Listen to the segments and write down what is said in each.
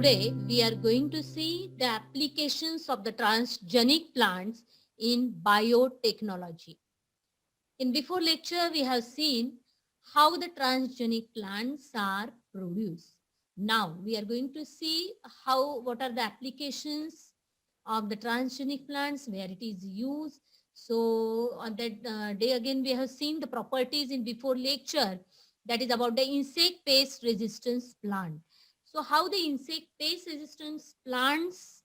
Today we are going to see the applications of the transgenic plants in biotechnology. In before lecture we have seen how the transgenic plants are produced. Now we are going to see what are the applications of the transgenic plants, where it is used. So on that day again we have seen the properties in before lecture, that is about the insect pest resistance plant. So how the insect pest resistance plants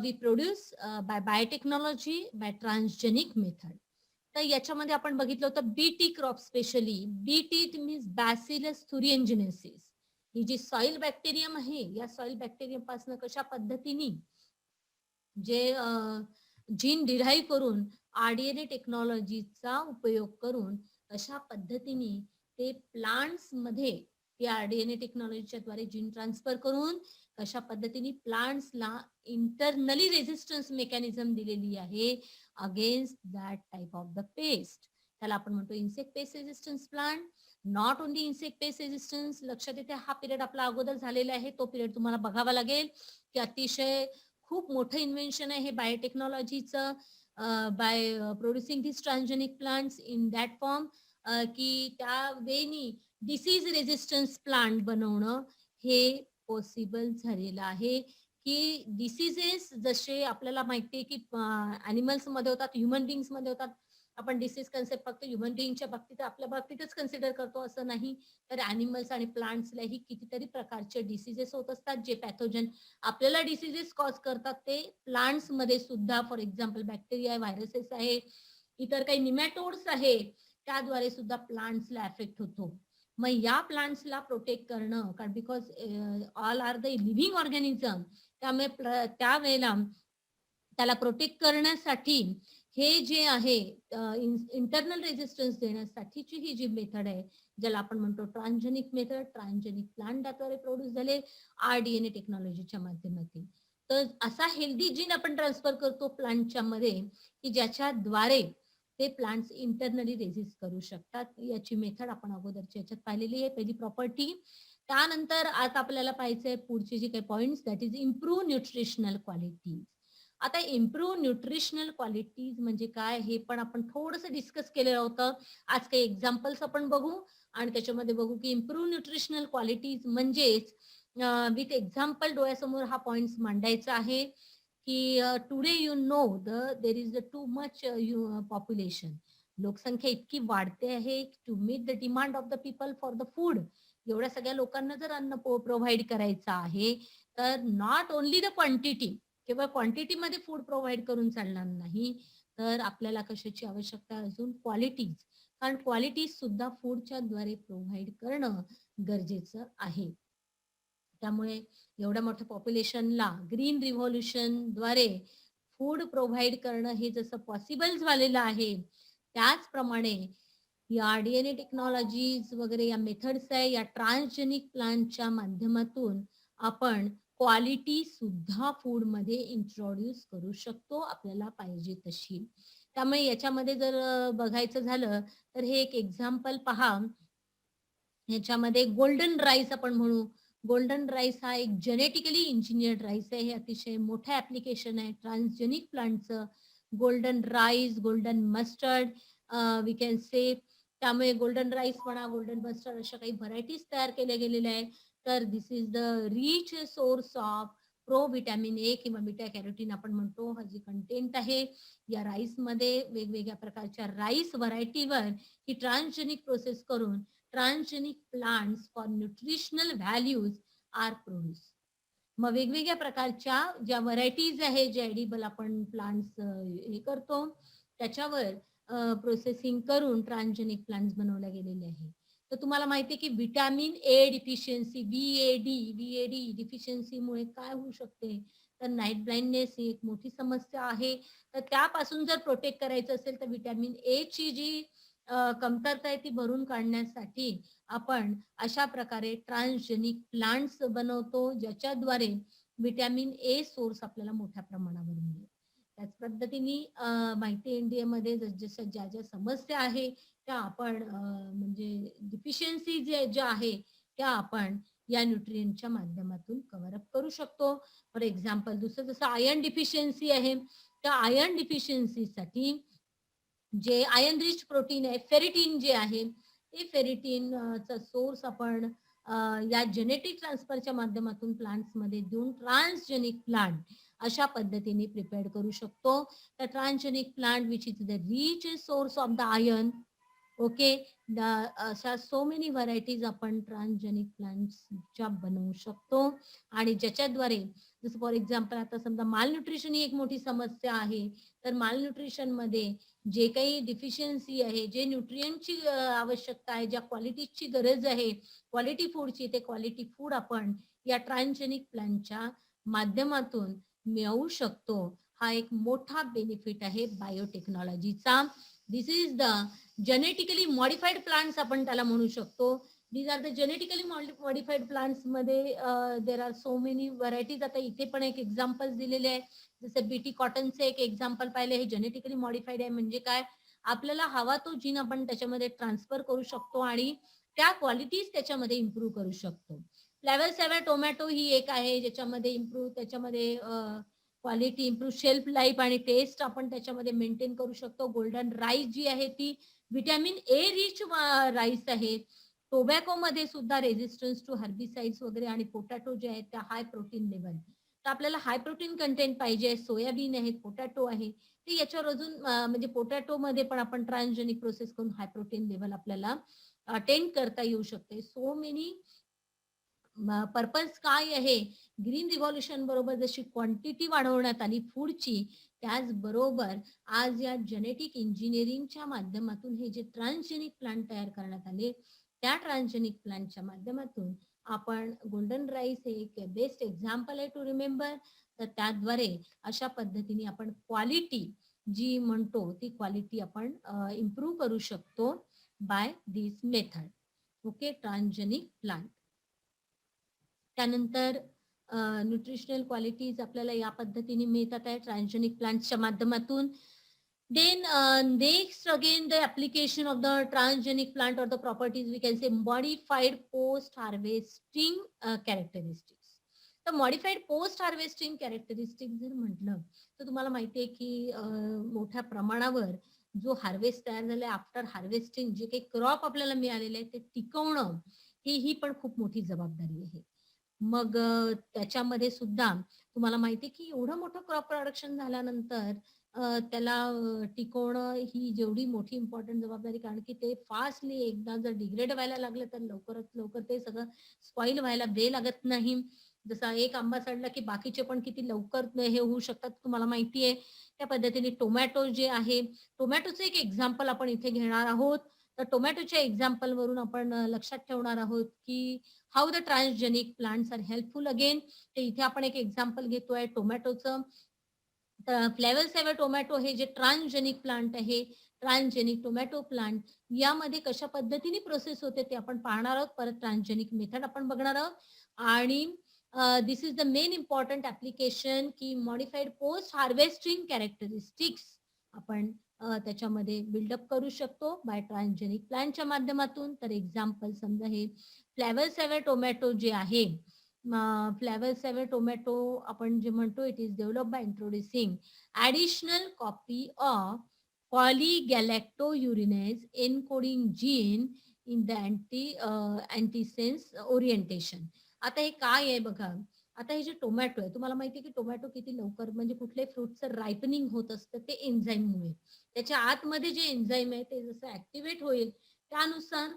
we produce by biotechnology, by transgenic method. तर याच्यामध्ये आपण बघितलं होतं BT crop, specially BT means bacillus thuringiensis. ही जी soil bacterium आहे, या soil bacterium पासून कशा पद्धतीने जे जीन डिराईव्ह करून आरडीएनए टेक्नॉलॉजीचा उपयोग करून अशा पद्धतीने ते प्लांट्स मध्ये या आरडीएनए टेक्नॉलॉजीच्या द्वारे जीन ट्रान्सफर करून कशा पद्धतीने प्लांट्सला इंटरनली रेझिस्टन्स मेकॅनिझम दिलेली आहे against that type of the paste. त्याला आपण म्हणतो insect paste resistance plant. Not only insect paste resistance, लक्षात येते हा पिरियड आपला अगोदर झालेला आहे, तो पिरियड तुम्हाला बघावा लागेल की अतिशय खूप मोठं इन्व्हेन्शन आहे हे बायोटेक्नॉलॉजीचं, by producing this transgenic plants in that form की त्या वेनी डिसीज रेझिस्टन्स प्लांट बनवणं हे पॉसिबल झालेलं आहे. की डिसीजेस जसे आपल्याला माहिती आहे की अॅनिमल्स मध्ये होतात, ह्युमन बिंग्स मध्ये होतात. आपण डिसीज कन्सेप्ट फक्त ह्युमन बिंगच्या बाबतीत आपल्या बाबतीतच कन्सिडर करतो असं नाही, तर अॅनिमल्स आणि प्लांट्सलाही कितीतरी प्रकारचे डिसीजेस होत असतात जे पॅथोजन आपल्याला डिसीजेस कॉज करतात. ते प्लांट्स मध्ये सुद्धा, फॉर एक्झाम्पल बॅक्टेरिया, व्हायरसेस आहे, इतर काही निमॅटोड्स आहे, त्याद्वारे सुद्धा प्लांट्सला अफेक्ट होतो. मग या प्लांट्सला प्रोटेक्ट करणं, कारण because all are the living organism, त्यामुळे त्यावेळेला त्याला प्रोटेक्ट करण्यासाठी हे जे आहे इंटरनल रेझिस्टन्स देण्यासाठीची ही जी मेथड आहे, ज्याला आपण म्हणतो ट्रान्सजेनिक मेथड, ट्रान्सजेनिक प्लांटद्वारे प्रोड्यूस झाले आरडीएनए टेक्नॉलॉजीच्या माध्यमातून. तर असा हेल्दी जीन आपण ट्रान्सफर करतो प्लांटच्या मध्ये की ज्याच्याद्वारे ते प्लांट्स इंटरनली रेझिस्ट करू शकतात. याची मेथड आपण अगोदरच्या याच्यात पाहिलेली आहे, पहिली प्रॉपर्टी. त्यानंतर आता आपल्याला पाहायचंय पुढचे जे काही points, that is improve nutritional qualities. आता इम्प्रूव्ह न्यूट्रिशनल क्वालिटीज म्हणजे काय हे पण आपण थोडंसं डिस्कस केलेलं होतं. आज काही एक्झाम्पल्स आपण बघू आणि त्याच्यामध्ये बघू की इम्प्रूव्ह न्यूट्रिशनल क्वालिटीज म्हणजेच विथ एक्झाम्पल डोळ्यासमोर हा पॉइंट मांडायचा आहे की today you know there is too much population. लोकसंख्या इतकी वाढते आहे to meet the demand of the people for the food. एवढ्या सगळ्या लोकांना जर अन्न प्रोव्हाइड करायचं आहे तर नॉट ओनली द क्वांटिटी, केवळ क्वांटिटीमध्ये फूड प्रोव्हाइड करून चालणार नाही, तर आपल्याला कशाची आवश्यकता अजून क्वालिटीज, कारण क्वालिटीज सुद्धा फूडच्या द्वारे प्रोव्हाइड करणं गरजेचं आहे. त्यामुळे एवढ्या मोठ्या पॉप्युलेशनला ग्रीन रिव्हॉल्युशन द्वारे फूड प्रोव्हाइड करणं हे जसं पॉसिबल झालेलं आहे, त्याचप्रमाणे या डीएनए टेक्नॉलॉजीज वगैरे या मेथड्स आहे, या ट्रान्सजेनिक प्लांटच्या माध्यमातून आपण क्वालिटी सुद्धा फूड मध्ये इंट्रोड्यूस करू शकतो आपल्याला पाहिजे तशी. त्यामुळे याच्यामध्ये जर बघायचं झालं तर हे एक एक्झाम्पल पहा. ह्याच्यामध्ये गोल्डन राईस आपण म्हणू. गोल्डन राईस हा एक जेनेटिकली इंजिनियर्ड राईस आहे. हे अतिशय मोठं ऍप्लिकेशन आहे ट्रान्सजेनिक प्लांटचं. Golden rice, golden mustard we can say. त्यामुळे गोल्डन राईस म्हणा, गोल्डन मस्टर्ड अशा काही व्हरायटीज तयार केल्या गेलेल्या आहेत. तर this is the rich source of pro vitamin A किंवा बीटा कॅरोटीन आपण म्हणतो, हा जी कंटेंट आहे या राईस मध्ये. वेगवेगळ्या प्रकारच्या राईस व्हरायटीवर ही ट्रान्सजेनिक प्रोसेस करून transgenic plants for nutritional values are produce. मग वेगवेगळ्या प्रकारच्या ज्या व्हरायटीज आहे, जे एडिबल आपण प्लांट्स हे करतो त्याच्यावर प्रोसेसिंग करून ट्रान्सजेनिक प्लांट्स बनवल्या गेलेले आहे. तर तुम्हाला माहिती आहे की विटॅमिन ए डिफिशियन्सी, व्हीएडी डिफिशियन्सीमुळे काय होऊ शकते, तर नाईट ब्लाइंडनेस ही एक मोठी समस्या आहे. तर त्यापासून जर प्रोटेक्ट करायचं असेल तर विटॅमिन ए ची जी कमतरता आहे ती भरून काढण्यासाठी आपण अशा प्रकारे ट्रान्सजेनिक प्लांट्स बनवतो, ज्याच्याद्वारे विटॅमिन ए सोर्स आपल्याला मोठ्या प्रमाणावर मिळेल. त्याच पद्धतीने माहिती इंडियामध्ये जसं ज्या ज्या समस्या आहे त्या आपण म्हणजे डिफिशियन्सी ज्या आहे त्या आपण या न्यूट्रिएंटच्या माध्यमातून कव्हर अप करू शकतो. फॉर एक्झाम्पल दुसरं जसं आयर्न डिफिशियन्सी आहे, त्या आयर्न डिफिशियन्सीसाठी जे आयर्न रिच प्रोटीन आहे, फेरिटीन जे आहे, ते फेरिटीन चा सोर्स आपण या जेनेटिक ट्रान्सफरच्या माध्यमातून प्लांट्समध्ये देऊन ट्रान्सजेनिक प्लांट अशा पद्धतीने प्रिपेअर करू शकतो. The transgenic plant which is the rich source of the iron. Okay, अशा सो मेनी व्हरायटीज आपण ट्रान्सजेनिक प्लांट्सच्या बनवू शकतो आणि ज्याच्याद्वारे जसं फॉर एक्झाम्पल आता समजा मालन्यूट्रिशन ही एक मोठी समस्या आहे, तर मालन्यूट्रिशन मध्ये जे काही डिफिशियन्सी आहे, जे न्यूट्रिएंटची आवश्यकता आहे, ज्या क्वालिटीची गरज आहे, क्वालिटी फूडची, ते क्वालिटी फूड आपण या ट्रान्सजेनिक प्लांटच्या माध्यमातून मिळवू शकतो. हा एक मोठा बेनिफिट आहे बायोटेक्नॉलॉजीचा. This is the genetically modified plants आपण त्याला म्हणू शकतो. These are the genetically modified plants मध्ये there are so many varieties. आता इथे पण एक एक्झाम्पल दिलेले आहे, जसं बीटी कॉटनचे एक एक्झाम्पल पाहिले. हे जेनेटिकली मॉडिफाईड आहे म्हणजे काय, आपल्याला हवा तो जीन आपण त्याच्यामध्ये ट्रान्सफर करू शकतो आणि त्या क्वालिटीज त्याच्यामध्ये इम्प्रूव्ह करू शकतो. फ्लेवर सेवर टोमॅटो ही एक आहे ज्याच्यामध्ये इम्प्रूव्ह, त्याच्यामध्ये क्वालिटी इम्प्रूव्ह, शेल्फ लाईफ आणि टेस्ट आपण त्याच्यामध्ये मेंटेन करू शकतो. गोल्डन राईस जी आहे ती विटॅमिन ए रिच राईस आहे. टोबॅको मध्ये सुद्धा रेझिस्टन्स टू हर्बिसाइड्स वगैरे, आणि पोटॅटो जे आहेत त्या हाय प्रोटीन लेवल. तर आपल्याला हाय प्रोटीन कंटेंट पाहिजे. सोयाबीन आहे, पोटॅटो आहे, ते याच्यावर अजून म्हणजे पोटॅटो मध्ये पण आपण ट्रान्सजेनिक प्रोसेस करून हाय प्रोटीन लेवल आपल्याला अटेंड करता येऊ शकते. सो मेनी पर्पज काय आहे, ग्रीन रिव्हॉल्युशन बरोबर जशी क्वांटिटी वाढवण्यात आली फूडची, त्याचबरोबर आज या जेनेटिक इंजिनिअरिंगच्या माध्यमातून हे जे ट्रान्सजेनिक प्लांट तयार करण्यात आले, त्या ट्रान्सजेनिक प्लांटच्या माध्यमातून आपण गोल्डन राईस हे एक बेस्ट एक्झाम्पल आहे टू रिमेंबर. तर त्याद्वारे अशा पद्धतीने आपण क्वालिटी जी म्हणतो ती क्वालिटी आपण इम्प्रूव्ह करू शकतो by this method. Okay, transgenic plant. त्यानंतर न्यूट्रिशनल क्वालिटीज आपल्याला या पद्धतीने मिळतात आहे ट्रान्सजेनिक प्लांट्सच्या माध्यमातून. Then next again the application of the transgenic plant or the properties we can say modified post harvesting characteristics. तर मॉडिफाईड पोस्ट हार्वेस्टिंग कॅरेक्टरिस्टिक जर म्हटलं तर तुम्हाला माहिती आहे की मोठ्या प्रमाणावर जो हार्वेस्ट तयार झालाय आफ्टर हार्वेस्टिंग, जे काही क्रॉप आपल्याला मिळालेले आहे ते टिकवणं ही पण खूप मोठी जबाबदारी आहे. मग त्याच्यामध्ये सुद्धा तुम्हाला माहिती आहे की एवढं मोठं क्रॉप प्रोडक्शन झाल्यानंतर त्याला टिकवणं ही जेवढी मोठी इम्पॉर्टंट जबाबदारी, कारण की ते फास्टली एकदा जर डिग्रेड व्हायला लागलं तर लवकरात लवकर ते सगळं स्पॉइल व्हायला वेळ लागत नाही. जसा एक आंबा सडला की बाकीचे पण किती लवकर हे होऊ शकतात तुम्हाला माहिती आहे. त्या पद्धतीने टोमॅटो जे आहे, टोमॅटोचं एक एक्झाम्पल आपण इथे घेणार आहोत. तर टोमॅटोच्या एक्झाम्पल वरून आपण लक्षात ठेवणार आहोत की how the transgenic plants are helpful again. तर इथे आपण एक एक्झाम्पल घेतोय टोमॅटोचं. फ्लेवर सेवर टोमॅटो हे जे ट्रान्सजेनिक प्लांट आहे, ट्रान्सजेनिक टोमॅटो प्लांट, यामध्ये कशा पद्धतीने प्रोसेस होते ते आपण पाहणार आहोत. परत ट्रान्सजेनिक मेथड आपण बघणार आहोत आणि this is the main important application की मॉडिफाईड पोस्ट हार्वेस्टिंग कॅरेक्टरिस्टिक्स आपण त्याच्यामध्ये बिल्डअप करू शकतो बाय ट्रान्सजेनिक प्लांटच्या माध्यमातून. तर एक्झाम्पल समजा हे फ्लेवर सेवर टोमॅटो जे आहे, फ्लेवर सेवर टोमॅटो आपण जे म्हणतो it is develop by introducing additional copy of polygalacturonase encoding gene in the antisense orientation. आता हे काय आहे बघा, आता हे जे टोमॅटो आहे, तुम्हाला माहिती आहे की टोमॅटो किती लवकर म्हणजे कुठल्याही फ्रूटचं रायपनिंग होत असतं ते एन्झाईममुळे. त्याच्या आतमध्ये जे एन्झाईम आहे ते जसं ऍक्टिव्हेट होईल त्यानुसार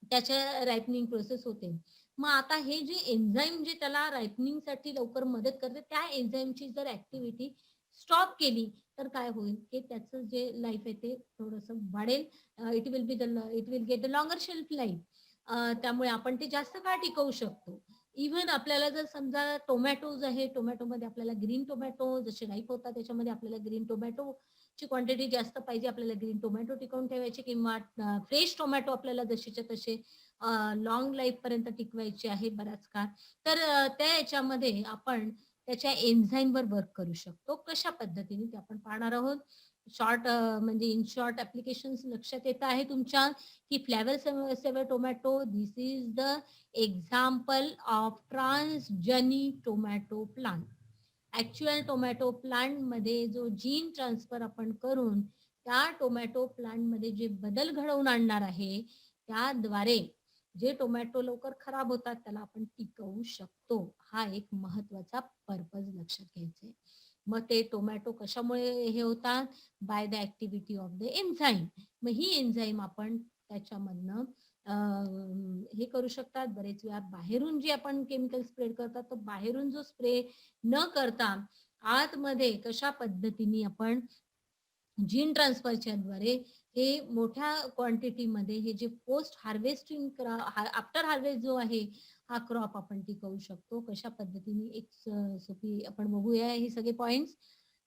त्याच्या रायपनिंग प्रोसेस होते. मग आता हे जे एन्झाईम जे त्याला रायपनिंगसाठी लवकर मदत करते, त्या एन्झाईमची जर ऍक्टिव्हिटी स्टॉप केली तर काय होईल की त्याचं जे लाईफ आहे ते थोडंसं वाढेल. It will get a longer shelf life. त्यामुळे आपण ते जास्त काळ टिकवू शकतो. इव्हन आपल्याला जर समजा टोमॅटोज आहे, टोमॅटोमध्ये आपल्याला ग्रीन टोमॅटो जसे राईप होतात त्याच्यामध्ये आपल्याला ग्रीन टोमॅटो ची क्वांटिटी जास्त पाहिजे, आपल्याला ग्रीन टोमॅटो टिकवून ठेवायचे, किंवा फ्रेश टोमॅटो आपल्याला जसेच्या तसे लॉंग लाईफ पर्यंत टिकवायचे आहे बराच काळ. तर त्या याच्यामध्ये आपण त्याच्या एन्झाईमवर वर्क करू शकतो. कशा पद्धतीने ते आपण पाहणार आहोत. शॉर्ट म्हणजे इन शॉर्ट ऍप्लिकेशन्स लक्षात येत आहे तुमच्या की Flavr Savr tomato this is the example of transgenic tomato plant. Actual tomato plant मध्ये जो जीन ट्रान्सफर आपण करून त्या टोमॅटो प्लांट मध्ये जे बदल घडवून आणणार आहे त्याद्वारे जे टोमॅटो लवकर खराब होतात त्याला आपण टिकवू शकतो. हा एक महत्वाचा पर्पज लक्षात घ्यायचा आहे. मग ते टोमॅटो कशामुळे हे होतात? By the activity of the enzyme. मग ही एन्झाईम आपण त्याच्यामधनं हे करू शकतात. बरेच वेळा बाहेरून जे आपण केमिकल स्प्रेड करतात तो बाहेरून जो स्प्रे न करता आतमध्ये कशा पद्धतीने आपण जीन ट्रान्सफरच्या द्वारे हे मोठ्या क्वांटिटीमध्ये हे जे पोस्ट हार्वेस्टिंग आफ्टर हार्वेस्ट जो आहे हा क्रॉप आपण टिकवू शकतो. कशा पद्धतीने एक सोपी आपण बघूया हे सगळे पॉइंट्स.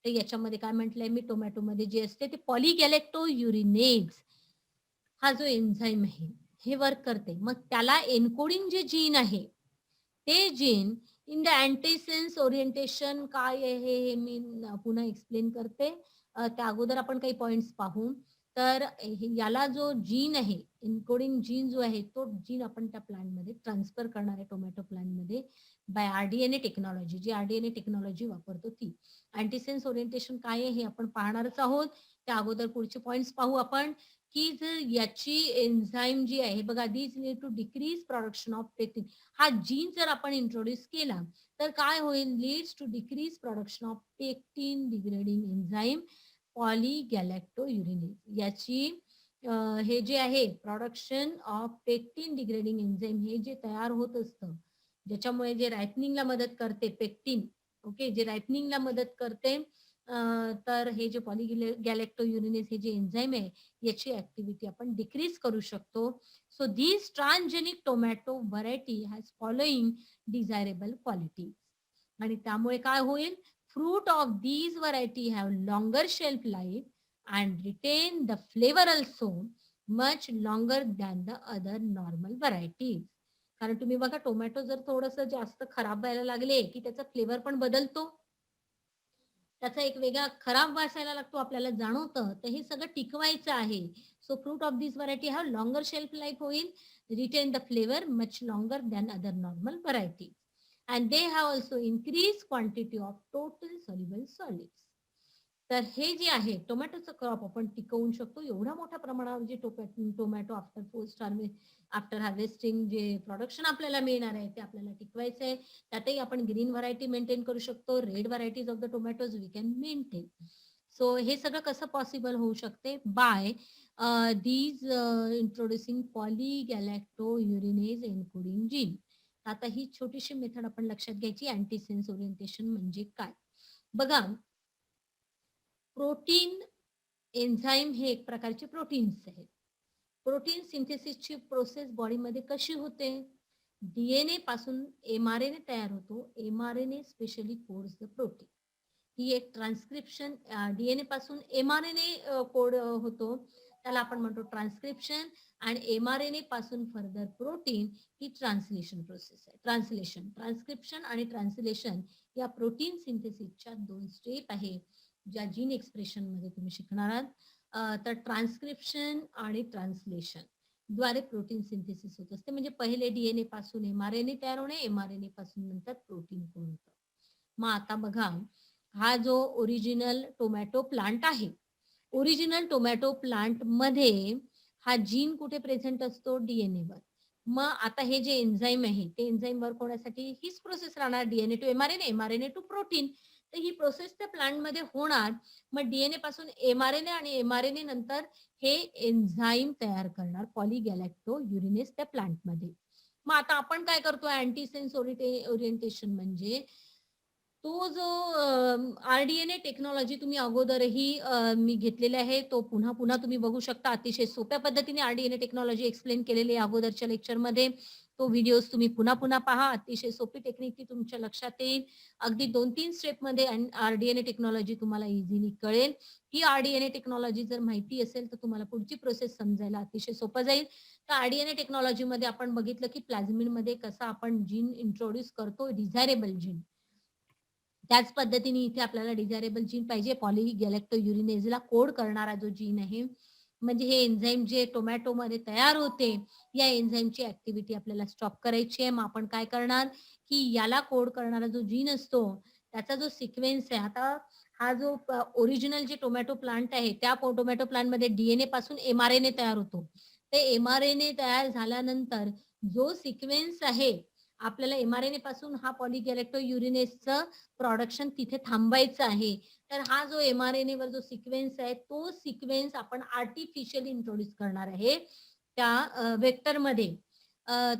तर याच्यामध्ये काय म्हटलंय मी, टोमॅटोमध्ये जे असते ते पॉलीगॅलेक्टो युरिनेज हा जो एन्झाईम आहे हे वर्क करते. मग त्याला एन्कोडिंग जे जीन आहे ते gene in the antisense orientation काय आहे हे मी पुन्हा एक्सप्लेन करते. त्या अगोदर आपण काही पॉइंट्स पाहू. तर याला जो जीन आहे एन्कोडिंग जीन जो आहे तो जीन आपण त्या प्लांटमध्ये ट्रान्सफर करणार आहे टोमॅटो प्लांटमध्ये बाय आरडीएनए टेक्नॉलॉजी. जी आरडीएनए टेक्नॉलॉजी वापरतो ती. अँटीसेन्स ओरिएंटेशन काय आहे हे आपण पाहणारच आहोत. त्या अगोदर पुढचे पॉइंट्स पाहू आपण की जर याची एन्झाईम जी आहे बघा, these lead to decrease production of pectin. हा जीन जर आपण इंट्रोड्यूस केला तर काय होईल? Leads to decrease production of pectin degrading enzyme polygalacturonase. याची हे जे आहे production of pectin degrading enzyme हे जे तयार होत असतं ज्याच्यामुळे जे रायपनिंगला मदत करते पेक्टिन, ओके, जे रायपनिंगला मदत करते, तर हे जे पॉलीगॅलेक्टोयुरिनेज हे जे एन्झाईम आहे याची ऍक्टिव्हिटी आपण डिक्रीज करू शकतो. So this transgenic tomato variety has following desirable quality. आणि त्यामुळे काय होईल? Fruit of these variety have longer shelf life and retain the flavour also much longer than the other normal varieties. कारण तुम्ही बघा टोमॅटो जर थोडस जास्त खराब व्हायला लागले की त्याचा फ्लेवर पण बदलतो, त्याचा एक वेगळा खराब वासायला लागतो, आपल्याला जाणवतं. तर हे सगळं टिकवायचं आहे. So fruit of this variety have longer shelf life होईल, retain the flavour much longer than other normal variety and they have also increase quantity of total soluble solids. तर हे जे आहे टोमॅटोचं क्रॉप आपण टिकवू शकतो. एवढ्या मोठ्या प्रमाणावर जे tomato after post after harvesting जे प्रोडक्शन आपल्याला मिळणार आहे ते आपल्याला टिकवायचं आहे. त्यातही आपण ग्रीन व्हरायटी मेंटेन करू शकतो. Red varieties of the tomatoes we can maintain. So हे सगळं कसं पॉसिबल होऊ शकते? By these introducing polygalacturonase encoding gene. आता ही छोटीशी मेथड आपण लक्षात घ्यायची. अँटीसेन्स ओरिएंटेशन म्हणजे काय? बघा, प्रोटीन एन्झाईम हे एक प्रकारचे प्रोटीन्स आहेत. प्रोटीन सिंथेसिसची प्रोसेस बॉडीमध्ये कशी होते? डीएनए पासून एमआरएनए तयार होतो. MRNA specially codes the protein. ही एक ट्रान्सक्रिप्शन, डीएनए पासून एमआरएनए कोड होतो त्याला आपण म्हणतो ट्रान्सक्रिप्शन. आणि एमआरएनए पासून फर्दर प्रोटीन ही ट्रान्सलेशन प्रोसेस आहे. ट्रान्सक्रिप्शन आणि ट्रान्सलेशन या प्रोटीन सिंथेसिसच्या 2 स्टेप आहे ज्या जीन एक्सप्रेशन मध्ये तुम्ही शिकणार आहात. तर ट्रान्सक्रिप्शन आणि ट्रान्सलेशन द्वारे प्रोटीन सिंथेसिस होत असते. म्हणजे पहिले डीएनए पासून एमआरएनए तयार होणे, एमआरएनए पासून नंतर प्रोटीन कोड होतं. मग आता बघा, हा जो ओरिजिनल टोमॅटो प्लांट आहे, ओरिजिनल टोमॅटो प्लांट मध्ये हा जीन कुठे प्रेझेंट असतो? डीएनए वर. मग आता हे जे एन्झाईम आहे ते एन्झाईम वर्क होण्यासाठी हीच प्रोसेस राहणार, DNA to mRNA, mRNA to protein. तर ही प्रोसेस त्या प्लांट मध्ये होणार. मग डीएनए पासून एमआरएनए आणि एमआरएनए नंतर हे एन्झाईम तयार करणार पॉलीगॅलेक्टो युरिनेज त्या प्लांट मध्ये. मग आता आपण काय करतो? अँटीसेन्स ओरिएंटेशन म्हणजे तो जो आरडीएनए टेक्नॉलॉजी तुम्ही अगोदरही मी घेतलेला आहे तो पुन्हा पुन्हा तुम्ही बघू शकता. अतिशय सोप्या पद्धतीने आरडीएनए टेक्नॉलॉजी एक्सप्लेन केलेली आहे अगोदरच्या लेक्चरमध्ये. तो व्हिडिओज तुम्ही पुन्हा पुन्हा पहा. अतिशय सोपी टेक्निक ती तुमच्या लक्षात येईल. अगदी 2-3 स्टेप मध्ये आरडीएनए टेक्नॉलॉजी तुम्हाला इझिली कळेल. ही आरडीएनए टेक्नॉलॉजी जर माहिती असेल तर तुम्हाला पुढची प्रोसेस समजायला अतिशय सोपं जाईल. तर आरडीएनए टेक्नॉलॉजी मध्ये आपण बघितलं की प्लाझ्मिड मध्ये कसं आपण जीन इंट्रोड्यूस करतो, डिझायरेबल जीन. त्याच पद्धतीने इथे आपल्याला डिझायरेबल जीन पाहिजे. पॉलीगॅलेक्टोयुरिनेजला कोड करणारा जो जीन आहे, म्हणजे हे एन्झाईम जे टोमॅटोमध्ये तयार होते, या एन्झाईमची ॲक्टिव्हिटी आपल्याला स्टॉप करायची आहे. मग आपण काय करणार, की याला कोड करणारा जो जीन असतो, त्याचा जो सिक्वेन्स आहे, आता हा जो ओरिजिनल जे टोमॅटो प्लांट आहे, त्या टोमॅटो प्लांटमध्ये डी पासून एम-आर-एन-ए तयार होतो. ते एम-आर-एन-ए तयार झाल्यानंतर जो सिक्वेन्स आहे, आपल्याला एम-आर-एन-ए पासून हा पॉलीगॅलेक्टोयुरिनेजचं प्रोडक्शन तिथे थांबायचं आहे. तर हा जो एम-आर-एन-एवर जो सिक्वेन्स आहे, तो सिक्वेन्स आपण आर्टिफिशियली इंट्रोड्यूस करणार आहे त्या वेक्टरमध्ये.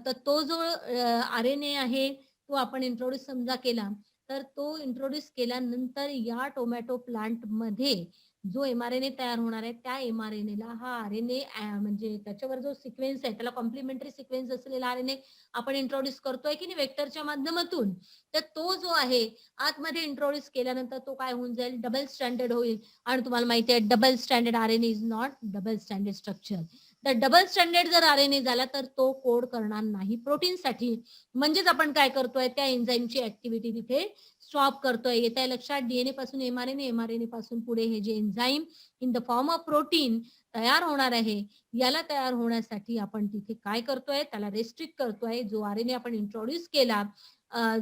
तर तो जो आर-एन-ए आहे, तो आपण इंट्रोड्यूस समजा केला, तर तो इंट्रोड्यूस केल्यानंतर या टोमॅटो प्लांटमध्ये जो एम-आर-एन-ए तयार होणार आहे, त्या एम-आर-एन-एला हा आर-एन-ए म्हणजे त्याच्यावर जो सिक्वेन्स आहे, त्याला कॉम्प्लिमेंटरी सिक्वेन्स असलेला आर-एन-ए आपण इंट्रोड्यूस करतोय की नाही वेक्टरच्या माध्यमातून. तर तो जो आहे आतमध्ये इंट्रोड्यूस केल्यानंतर तो काय होऊन जाईल, डबल स्ट्रँडेड होईल. आणि तुम्हाला माहिती आहे double stranded RNA is not double stranded structure. तर डबल स्टँडर्ड जर आर-एन-ए झाला तर तो कोड करणार नाही प्रोटीनसाठी. म्हणजेच आपण काय करतोय, त्या एन्झाईमची ऍक्टिव्हिटी तिथे स्टॉप करतोय. येत्या लक्षात, डीएनए पासून एमआरएनए, एमआरएनए पासून पुढे हे जे enzyme in the form of protein तयार होणार आहे, याला तयार होण्यासाठी आपण तिथे काय करतोय, त्याला रेस्ट्रिक्ट करतोय. जो आरएनए आपण इंट्रोड्यूस केला,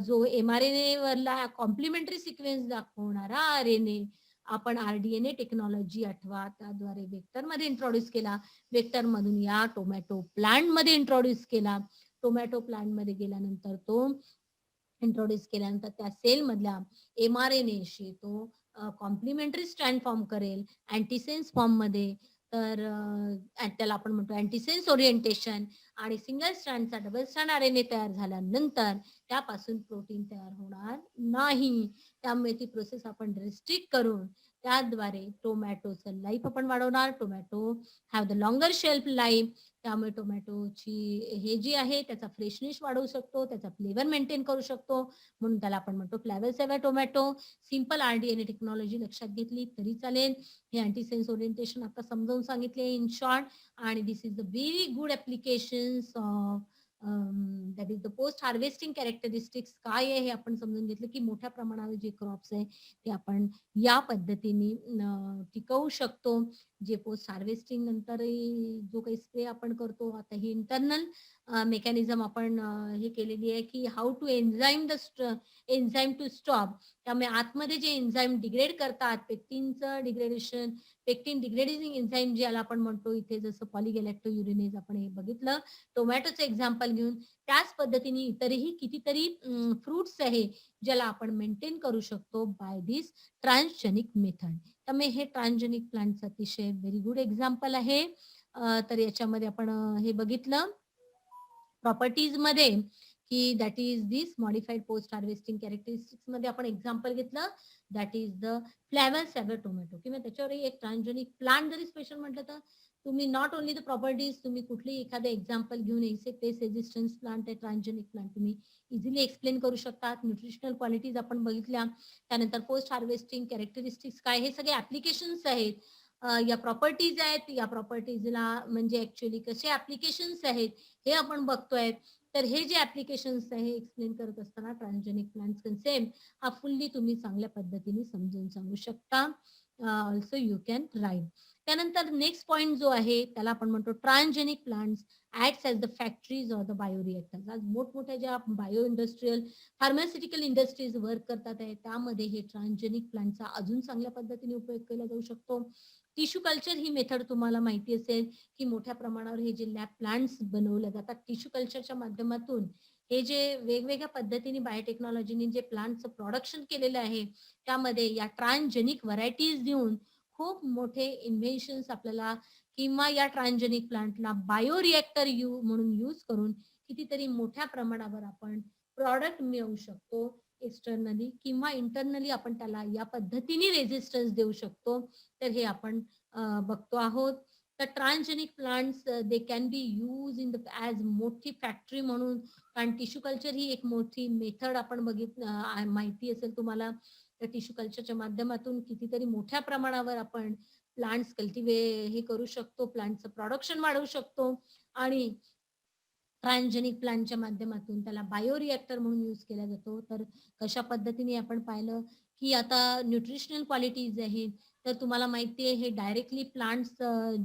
जो एमआरएनए वरला कॉम्प्लिमेंटरी सिक्वेन्स दाखवणारा आरएनए आपण आरडीएनए टेक्नॉलॉजी आठवा, त्याद्वारे वेक्टरमध्ये इंट्रोड्यूस केला. वेक्टरमधून या टोमॅटो प्लांटमध्ये इंट्रोड्यूस केला. टोमॅटो प्लांटमध्ये गेल्यानंतर तो इंट्रोड्यूस केल्यानंतर त्या सेल मधल्या एमआरएनएशी तो कॉम्प्लिमेंटरी स्ट्रँड फॉर्म करेल अँटीसेन्स फॉर्म मध्ये. तर त्याला आपण म्हणतो अँटीसेन्स ओरिएंटेशन. आणि सिंगल स्ट्रँडचा डबल स्ट्रँड आरएनए तयार झाल्यानंतर त्यापासून प्रोटीन तयार होणार नाही. त्यामुळे ती प्रोसेस आपण रिस्ट्रिक्ट करून त्याद्वारे टोमॅटोचं लाईफ आपण वाढवणार. Tomato have the longer shelf life. त्यामुळे टोमॅटोची हे जी आहे त्याचा फ्रेशनेस वाढवू शकतो, त्याचा फ्लेवर मेंटेन करू शकतो. म्हणून त्याला आपण म्हणतो flavour saver tomato. Simple rDNA technology लक्षात घेतली तरी चालेल. हे अँटीसेन्स ओरिएंटेशन आता समजावून सांगितले इन शॉर्ट. आणि this is the very good applications of that is the post harvesting characteristics काय आहे हे आपण समजून घेतलं, की मोठ्या प्रमाणावर जे क्रॉप्स आहे ते आपण या पद्धतीने टिकवू शकतो. जे पोस्ट हार्वेस्टिंग नंतर जो काही स्प्रे आपण करतो, आता ही इंटरनल मेकॅनिझम आपण हे केलेली आहे, की how to enzyme to stop. त्यामुळे आतमध्ये जे एन्झाईम डिग्रेड करतात, पेक्टिनचं डिग्रेडेशन, पेक्टिन डिग्रेडिंग एन्झाईम ज्याला आपण म्हणतो, इथे जसं पॉलीगॅलेक्टोयुरिनेज आपण हे बघितलं टोमॅटोचं एक्झाम्पल घेऊन, त्याच पद्धतीने इतरही कितीतरी फ्रुट्स आहे ज्याला आपण मेंटेन करू शकतो बाय दिस ट्रान्सजेनिक मेथड. त्यामुळे हे ट्रान्सजेनिक प्लांटचं अतिशय व्हेरी गुड एक्झाम्पल आहे. तर याच्यामध्ये आपण हे बघितलं प्रॉपर्टीज मध्ये, की that is this modified post harvesting characteristics मध्ये आपण एक्झाम्पल घेतलं, that is the flavour saver tomato. किंवा त्याच्यावरही एक ट्रान्सजेनिक प्लांट जरी स्पेशल म्हटलं तर तुम्ही नॉट ओनली द प्रॉपर्टीज, तुम्ही कुठलीही एखादं एक्झाम्पल घेऊन पेस्ट रेजिस्टन्स प्लांट आहे, ट्रान्सजेनिक प्लांट तुम्ही इझिली एक्सप्लेन करू शकतात. न्यूट्रिशनल क्वालिटीज आपण बघितल्या. त्यानंतर पोस्ट हार्वेस्टिंग कॅरेक्टरिस्टिक्स काय, हे सगळे ऍप्लिकेशन्स आहेत. या प्रॉपर्टीज आहेत, या प्रॉपर्टीजला म्हणजे ऍक्च्युअली कसे ऍप्लिकेशन्स आहेत हे आपण बघतोय. तर हे जे ऍप्लिकेशन्स आहे एक्सप्लेन करत असताना ट्रान्सजेनिक प्लांट्स कन्सेप्ट हा फुल्ली तुम्ही चांगल्या पद्धतीने समजून सांगू शकता. Also you can write. त्यानंतर नेक्स्ट पॉइंट जो आहे त्याला आपण म्हणतो transgenic plants acts as the factories or the bioreactors. आज मोठमोठ्या ज्या bio industrial pharmaceutical industries work करतात आहे, त्यामध्ये हे ट्रान्सजेनिक प्लांटचा अजून चांगल्या पद्धतीने उपयोग केला जाऊ शकतो. टिश्यू कल्चर ही मेथड तुम्हाला माहिती असेल, की मोठ्या प्रमाणावर हे जे लॅब प्लांट्स बनवले जातात टिश्यू कल्चरच्या माध्यमातून, हे जे वेगवेगळ्या पद्धतीने बायोटेक्नॉलॉजीने जे प्लांटचं प्रोडक्शन केलेलं आहे, त्यामध्ये या ट्रान्सजेनिक व्हरायटीज देऊन खूप मोठे इन्व्हेन्शन्स आपल्याला, किंवा या ट्रान्सजेनिक प्लांटला बायोरिएक्टर म्हणून यूज करून कितीतरी मोठ्या प्रमाणावर आपण प्रॉडक्ट मिळवू शकतो. एक्सटर्नली किंवा इंटरनली आपण त्याला या पद्धतीने रेजिस्टन्स देऊ शकतो. तर हे आपण बघतो आहोत. तर transgenic plants they can be use in the as मोठी फॅक्टरी म्हणून. कारण टिश्यू कल्चर ही एक मोठी मेथड आपण माहिती असेल तुम्हाला. तर टिश्यू कल्चरच्या माध्यमातून कितीतरी मोठ्या प्रमाणावर आपण प्लांट्स हे करू शकतो, प्लांटचं प्रोडक्शन वाढवू शकतो. आणि ट्रान्सजेनिक प्लांटच्या माध्यमातून त्याला बायोरिएक्टर म्हणून यूज केला जातो. तर कशा पद्धतीने आपण पाहिलं, की आता न्यूट्रिशनल क्वालिटीज आहेत, तर तुम्हाला माहिती आहे हे डायरेक्टली प्लांट्स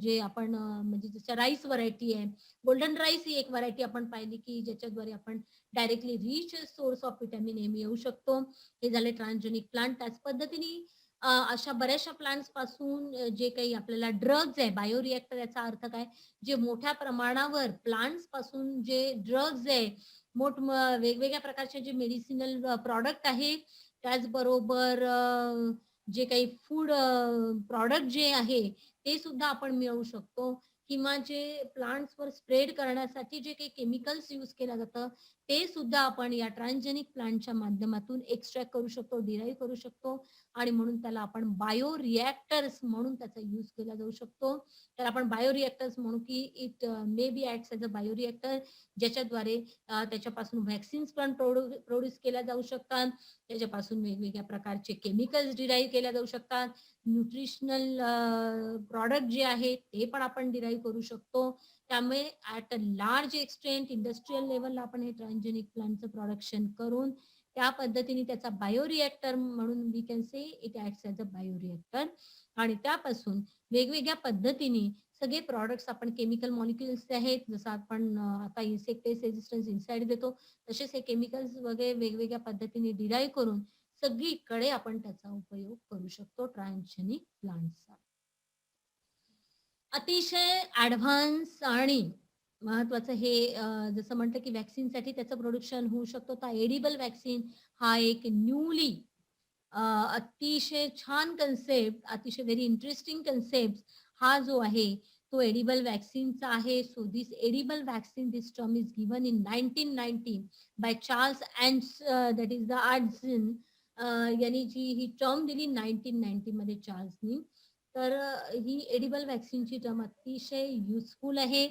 जे आपण म्हणजे जसं राईस व्हरायटी आहे. गोल्डन राईस ही एक व्हरायटी आपण पाहिली, की ज्याच्याद्वारे आपण directly rich source of vitamin A मिळवू शकतो. हे झाले ट्रान्सजेनिक प्लांट. त्याच पद्धतीने अशा बऱ्याचशा प्लांट्स पासून जे काही आपल्याला ड्रग्ज आहे, बायोरिएक्टर याचा अर्थ काय? जे मोठ्या प्रमाणावर प्लांट्स पासून जे ड्रग्ज आहे, वेगवेगळ्या प्रकारचे जे मेडिसिनल प्रॉडक्ट आहे, त्याचबरोबर जे काही फूड प्रॉडक्ट जे आहे, ते सुद्धा आपण मिळवू शकतो किंवा जे प्लांट्सवर स्प्रेड करण्यासाठी जे काही केमिकल्स यूज केलं जातं, ते सुद्धा आपण या ट्रान्सजेनिक प्लांटच्या माध्यमातून एक्स्ट्रॅक्ट करू शकतो, डिराईव्ह करू शकतो आणि म्हणून त्याला आपण बायो रिएक्टर्स म्हणून त्याचा यूज केला जाऊ शकतो. तर आपण बायोरिएक्टर्स म्हणू की it may be acts as a bioreactor ज्याच्याद्वारे त्याच्यापासून व्हॅक्सिन्स पण प्रोड्यूस केल्या जाऊ शकतात. त्याच्यापासून वेगवेगळ्या प्रकारचे केमिकल्स डिराईव्ह केल्या जाऊ शकतात. न्यूट्रिशनल प्रॉडक्ट जे आहेत ते पण आपण डिराईव्ह करू शकतो. त्यामुळे at a large extent industrial लेव्हलला आपण हे ट्रान्सजेनिक प्लांटचं प्रोडक्शन करून त्या पद्धतीने त्याचा बायोरिएक्टर म्हणून we can say it acts as a bioreactor आणि त्यापासून वेगवेगळ्या पद्धतीने सगळे प्रॉडक्ट्स आपण केमिकल मॉलिक्युल्स आहेत जसं आपण आता इन्सेक्टिस रेजिस्टन्स इन्साइड देतो तसेच हे केमिकल्स वगैरे वेगवेगळ्या पद्धतीने डिराईव्ह करून सगळीकडे आपण त्याचा उपयोग करू शकतो ट्रान्सजेनिक प्लांट्सचा. अतिशय ॲडव्हान्स आणि महत्वाचं हे जसं म्हटलं की व्हॅक्सिनसाठी त्याचं प्रोडक्शन होऊ शकतो. तर एडिबल व्हॅक्सिन हा एक न्यूली अतिशय छान कन्सेप्ट, अतिशय व्हेरी इंटरेस्टिंग कन्सेप्ट हा जो आहे तो एडिबल व्हॅक्सिनचा आहे. So this edible vaccine this term is given in 1990 by Charles अँड्स दॅट इज द आर्टझन यांनी जी ही टर्म दिली 1990 मध्ये चार्ल्सनी. तर ही एडिबल व्हॅक्सिनची टर्म अतिशय युजफुल आहे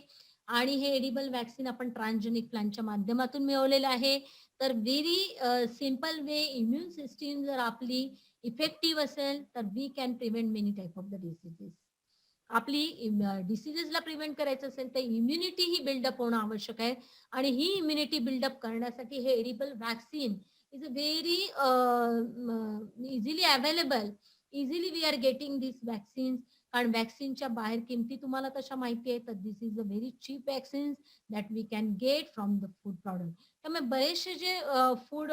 आणि हे एडिबल व्हॅक्सिन आपण ट्रान्सजेनिक प्लांटच्या माध्यमातून मिळवलेलं आहे. तर very simple way immune system जर आपली इफेक्टिव्ह असेल तर we can prevent many type of the diseases. आपली डिसीजेसला प्रिव्हेंट करायचं असेल तर इम्युनिटी ही बिल्डअप होणं आवश्यक आहे आणि ही इम्युनिटी बिल्डअप करण्यासाठी हे edible vaccine is a very easily available. Easily we are getting this vaccines कारण व्हॅक्सिनच्या बाहेर किमती तुम्हाला तशा माहिती आहे तर this is a very cheap vaccines that we can get from the food product. त्यामुळे बरेचसे जे फूड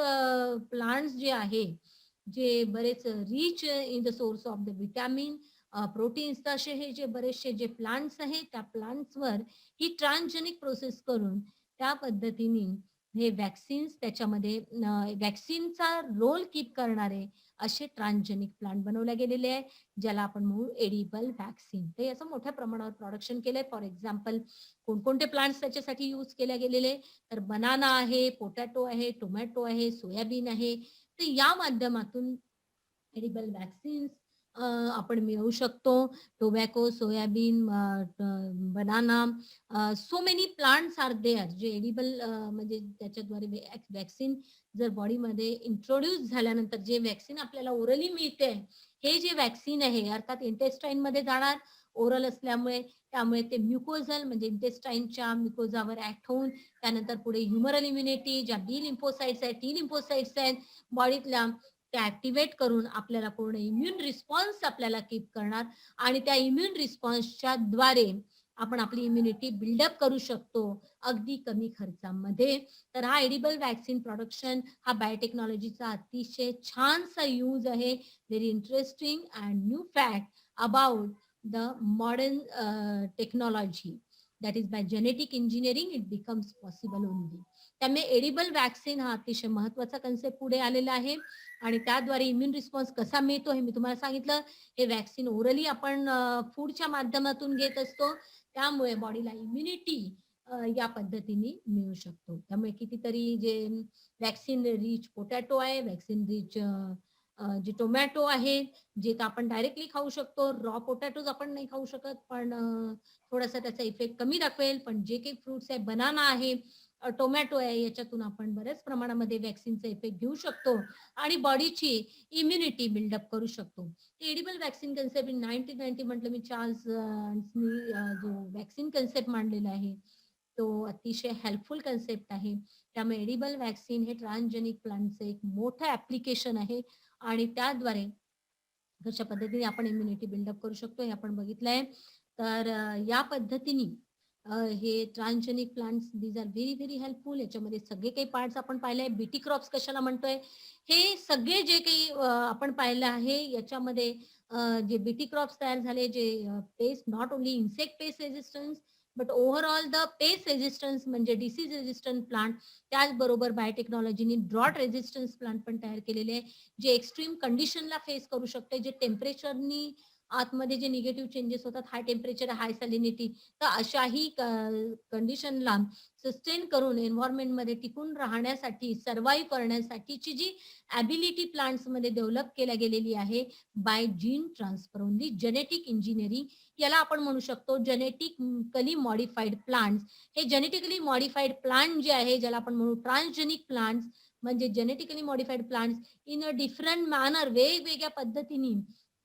प्लांट्स जे आहे जे बरेच rich in the source of the vitamin proteins असे हे जे बरेचसे जे प्लांट्स आहेत त्या प्लांट्सवर ही ट्रान्सजेनिक प्रोसेस करून त्या पद्धतीने हे व्हॅक्सिन्स त्याच्यामध्ये व्हॅक्सिनचा रोल कीप करणारे असे ट्रान्सजेनिक प्लांट बनवले गेलेले आहे ज्याला आपण म्हणू एडिबल व्हॅक्सिन. ते याचं मोठ्या प्रमाणावर प्रोडक्शन केलंय. फॉर एक्झाम्पल कोणकोणते प्लांट्स त्याच्यासाठी यूज केले गेलेले तर बनाना आहे, पोटॅटो आहे, टोमॅटो आहे, सोयाबीन आहे. तर या माध्यमातून एडिबल व्हॅक्सिन्स आपण मिळवू शकतो. Tobacco, soybean, banana, so many plants are there जे एडिबल म्हणजे त्याच्याद्वारे व्हॅक्सिन जर बॉडीमध्ये इंट्रोड्यूस झाल्यानंतर जे व्हॅक्सिन आपल्याला ओरली मिळते हे जे व्हॅक्सिन आहे अर्थात इंटेस्टाईन मध्ये जाणार ओरल असल्यामुळे त्यामुळे ते म्युकोझल म्हणजे इंटेस्टाईनच्या म्युकोझावर ऍक्ट होऊन त्यानंतर पुढे ह्युमरल इम्युनिटी ज्या बी लिम्फोसाइट्स आहेत टी लिम्फोसाइट्स आहेत बॉडीतल्या त्या ऍक्टिव्हेट करून आपल्याला पूर्ण इम्युन रिस्पॉन्स आपल्याला कीप करणार आणि त्या इम्युन रिस्पॉन्सच्या द्वारे आपण आपली इम्युनिटी बिल्डअप करू शकतो अगदी कमी खर्चामध्ये. तर हा एडिबल व्हॅक्सिन प्रोडक्शन हा बायोटेक्नॉलॉजीचा अतिशय छानसा यूज आहे. Very interesting and new fact about the modern technology that is by genetic engineering it becomes possible only. त्यामुळे एडिबल व्हॅक्सिन हा अतिशय महत्वाचा कन्सेप्ट पुढे आलेला आहे आणि त्याद्वारे इम्युन रिस्पॉन्स कसा मिळतो हे मी तुम्हाला सांगितलं. हे व्हॅक्सिन ओरली आपण फूडच्या माध्यमातून घेत असतो त्यामुळे बॉडीला इम्युनिटी या पद्धतीने मिळू शकतो. त्यामुळे कितीतरी जे व्हॅक्सिन रिच पोटॅटो आहे, व्हॅक्सिन रिच जे टोमॅटो आहे जे आपण डायरेक्टली खाऊ शकतो. रॉ पोटॅटोज आपण नाही खाऊ शकत पण थोडासा त्याचा इफेक्ट कमी दाखवेल. पण जे काही फ्रुट्स आहे बनाना आहे, टोमॅटो आहे याच्यातून आपण बऱ्याच प्रमाणामध्ये व्हॅक्सिनचा इफेक्ट घेऊ शकतो आणि बॉडीची इम्युनिटी बिल्डअप करू शकतो. एडिबल व्हॅक्सिन कन्सेप्ट इन 1990 म्हटलं मी चार्ल्स जो व्हॅक्सिन कन्सेप्ट मांडलेला आहे तो अतिशय हेल्पफुल कन्सेप्ट आहे. त्यामुळे एडिबल व्हॅक्सीन हे ट्रान्सजेनिक प्लांटचं एक मोठं ॲप्लिकेशन आहे आणि त्याद्वारे कशा पद्धतीने आपण इम्युनिटी बिल्डअप करू शकतो हे आपण बघितलंय. तर या पद्धतीने हे transgenic plants these are very very helpful. याच्यामध्ये सगळे काही पार्ट्स आपण पाहिले आहे. बीटी क्रॉप्स कशाला म्हणतोय, हे सगळे जे काही आपण पाहिलं आहे याच्यामध्ये जे बीटी क्रॉप्स तयार झाले, जे paste not only insect paste resistance but overall the paste resistance म्हणजे डिसीज रेजिस्टंट प्लांट, त्याचबरोबर बायोटेक्नॉलॉजीनी ड्रॉट रेजिस्टन्स प्लांट पण तयार केलेले आहे, जे एक्स्ट्रीम कंडिशनला फेस करू शकते, जे टेम्परेचरनी आतमध्ये जे निगेटिव्ह चेंजेस होतात, हाय टेम्परेचर, हाय सॅलिनिटी, तर अशाही कंडिशनला सस्टेन करून एन्व्हायरमेंटमध्ये टिकून राहण्यासाठी, सर्व्हाइव्ह करण्यासाठीची जी ॲबिलिटी प्लांट्समध्ये डेव्हलप केल्या गेलेली आहे by gene transfer only genetic engineering, याला आपण म्हणू शकतो जेनेटिकली मॉडिफाईड प्लांट्स. हे जेनेटिकली मॉडिफाईड प्लांट जे आहे, ज्याला आपण म्हणू ट्रान्सजेनिक प्लांट्स, म्हणजे genetically modified plants in a different manner, वेगवेगळ्या पद्धतीने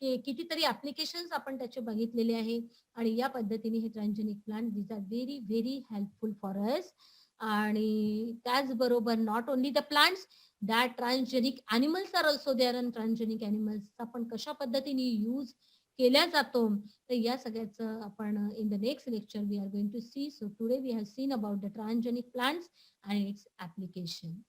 कितीतरी ॲप्लिकेशन्स आपण त्याचे बघितलेले आहे आणि या पद्धतीने हे transgenic plant these are very very helpful for us. आणि त्याचबरोबर not only the plants, that transgenic animals are also there, and transgenic animals आपण कशा पद्धतीने यूज केल्या जातो, तर या सगळ्याचं आपण in the next lecture we are going to see. So today we have seen about the transgenic plants and its application.